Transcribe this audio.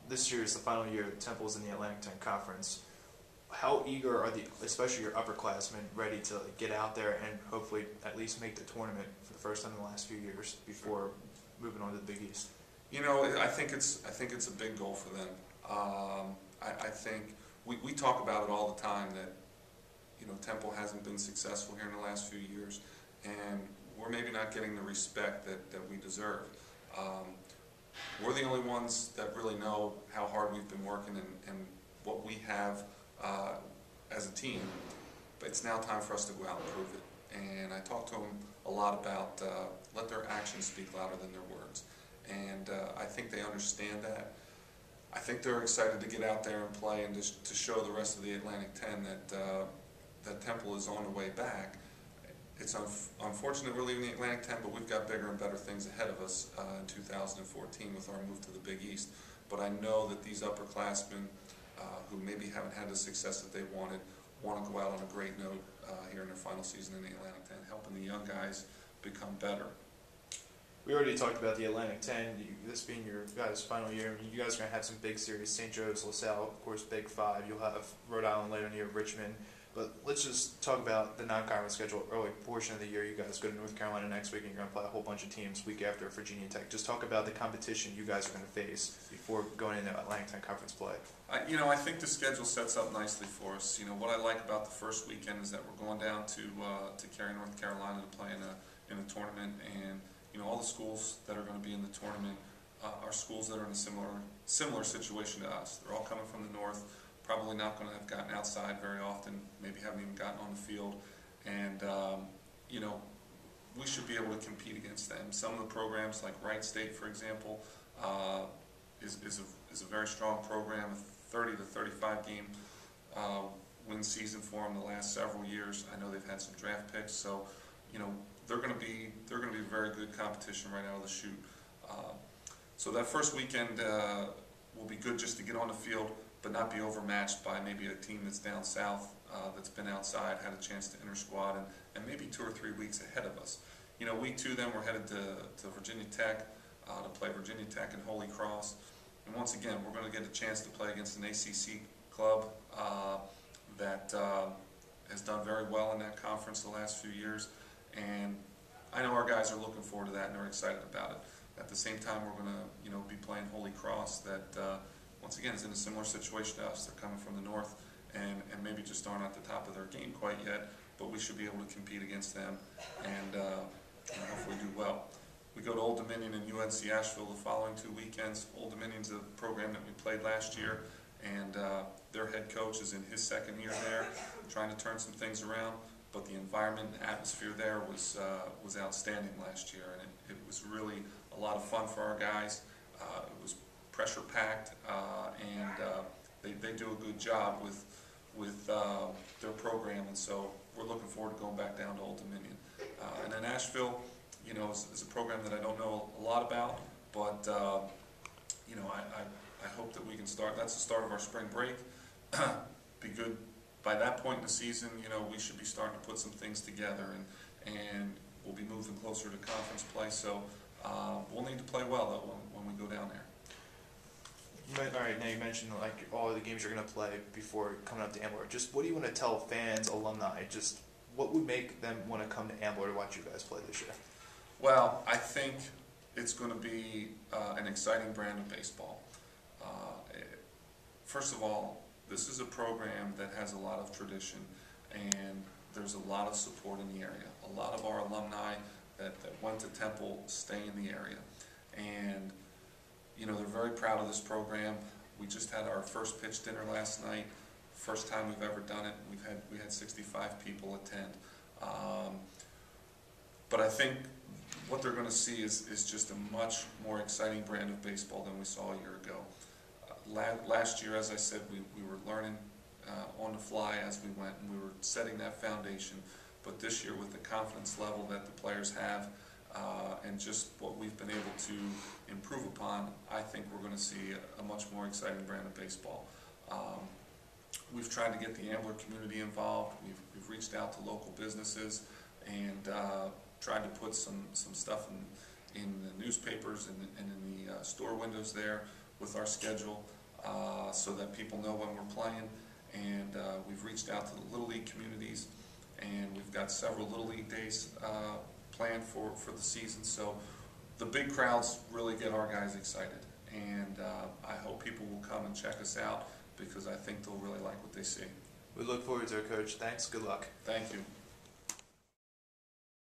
this year is the final year Temple's in the Atlantic 10 Conference. How eager are especially your upperclassmen, ready to get out there and hopefully at least make the tournament for the first time in the last few years before moving on to the Big East? You know, I think it's a big goal for them. I think we talk about it all the time that, you know, Temple hasn't been successful here in the last few years, and we're maybe not getting the respect that we deserve. We're the only ones that really know how hard we've been working and what we have as a team, but it's now time for us to go out and prove it. And I talked to them a lot about let their actions speak louder than their words, and I think they understand that. I think they're excited to get out there and play and to show the rest of the Atlantic 10 that Temple is on the way back. It's unfortunate we're leaving the Atlantic 10, but we've got bigger and better things ahead of us in 2014 with our move to the Big East. But I know that these upperclassmen who maybe haven't had the success that they wanted want to go out on a great note here in their final season in the Atlantic 10, helping the young guys become better. We already talked about the Atlantic 10, this being your guys' final year. I mean, you guys are going to have some big series, St. Joe's, LaSalle, of course, Big Five. You'll have Rhode Island later in the year, Richmond. But let's just talk about the non-conference schedule. Early portion of the year, you guys go to North Carolina next week, and you're going to play a whole bunch of teams week after Virginia Tech. Just talk about the competition you guys are going to face before going into Atlantic 10 conference play. You know, I think the schedule sets up nicely for us. You know, what I like about the first weekend is that we're going down to Cary, North Carolina to play in a tournament, and you know, all the schools that are going to be in the tournament are schools that are in a similar situation to us. They're all coming from the north, probably not going to have gotten outside very often, maybe haven't even gotten on the field, and you know, we should be able to compete against them. Some of the programs, like Wright State, for example, is a very strong program, a 30 to 35 game win season for them the last several years. I know they've had some draft picks, so you know, they're going to be very good competition right out of the chute. So that first weekend will be good just to get on the field, but not be overmatched by maybe a team that's down south that's been outside, had a chance to enter squad, and maybe 2 or 3 weeks ahead of us. You know, week 2 then we're headed to Virginia Tech to play Virginia Tech and Holy Cross. And once again, we're going to get a chance to play against an ACC club that has done very well in that conference the last few years. And I know our guys are looking forward to that and they're excited about it. At the same time, we're going to, you know, be playing Holy Cross that, once again, is in a similar situation to us. They're coming from the north and maybe just aren't at the top of their game quite yet, but we should be able to compete against them and hopefully do well. We go to Old Dominion and UNC Asheville the following 2 weekends. Old Dominion's a program that we played last year, and their head coach is in his 2nd year there, trying to turn some things around. But the environment and atmosphere there was outstanding last year, and it was really a lot of fun for our guys. It was pressure packed, and they do a good job with their program, and so we're looking forward to going back down to Old Dominion. And then Asheville, you know, is a program that I don't know a lot about, but you know, I hope that we can start. That's the start of our spring break. Be good. By that point in the season, you know, we should be starting to put some things together, and we'll be moving closer to conference play. So we'll need to play well though when we go down there. All right, now you mentioned like all of the games you're going to play before coming up to Ambler. Just what do you want to tell fans, alumni? Just what would make them want to come to Ambler to watch you guys play this year? Well, I think it's going to be an exciting brand of baseball. First of all, this is a program that has a lot of tradition, and there's a lot of support in the area. A lot of our alumni that went to Temple stay in the area, and you know, they're very proud of this program. We just had our first pitch dinner last night. First time we've ever done it. We had 65 people attend. But I think what they're going to see is just a much more exciting brand of baseball than we saw a year ago. Last year, as I said, we were learning on the fly as we went, and we were setting that foundation. But this year, with the confidence level that the players have, and just what we've been able to improve upon, I think we're going to see a much more exciting brand of baseball. We've tried to get the Ambler community involved. We've reached out to local businesses and tried to put some stuff in the newspapers and in the store windows there with our schedule. so that people know when we're playing. And we've reached out to the Little League communities, and we've got several Little League days planned for the season. So the big crowds really get our guys excited, and I hope people will come and check us out because I think they'll really like what they see. We look forward to it, Coach. Thanks. Good luck. Thank you.